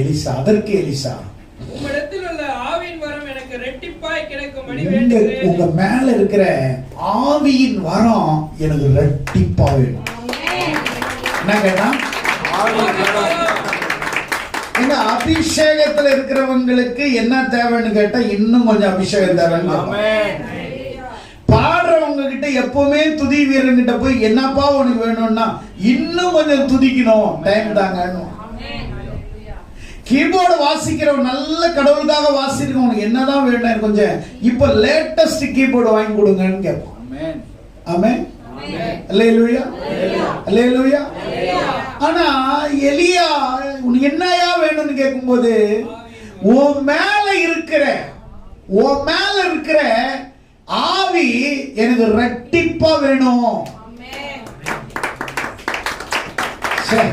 Elisha, அதற்கு Elisha, உம்மிடத்தில் உள்ள ஆவியின் வரம் எனக்கு இரட்டிப்பாய் கிடைக்கும்படி உங்க வேண்டுகிறேன். மேல இருக்கிற ஆவியின் வரம் எனக்கு இரட்டிப்பா வேணும். என்ன கேட்டா? இந்த அபிஷேகத்துல இருக்கிறவங்களுக்கு என்ன தேவைன்னு கேட்டா இன்னும் கொஞ்சம் அபிஷேகம் தேவைன்னு. பாடுறவங்க கிட்ட எப்பவுமே துதி வீரன் கிட்ட போய் என்னப்பா உனக்கு வேணும்னா இன்னும் கொஞ்சம் துதிக்கணும், டைம் தாங்க. கீபோர்டு வாசிக்கிறவன் நல்ல கடவுளுக்காக வாசிக்கிறவன் உனக்கு என்னதான் வேணும், கொஞ்சம் இப்ப லேட்டஸ்ட் கீபோர்டு வாங்கி கொடுங்கன்னு கேட்பான். ஆமென். அல்லேலூயா, அல்லேலூயா. ஆனா எலியா உனக்கு என்னையா வேணும்னு கேட்கும்போது உன் மேல இருக்கிற ஆவி எனக்கு இரட்டிப்பா வேணும். சரி.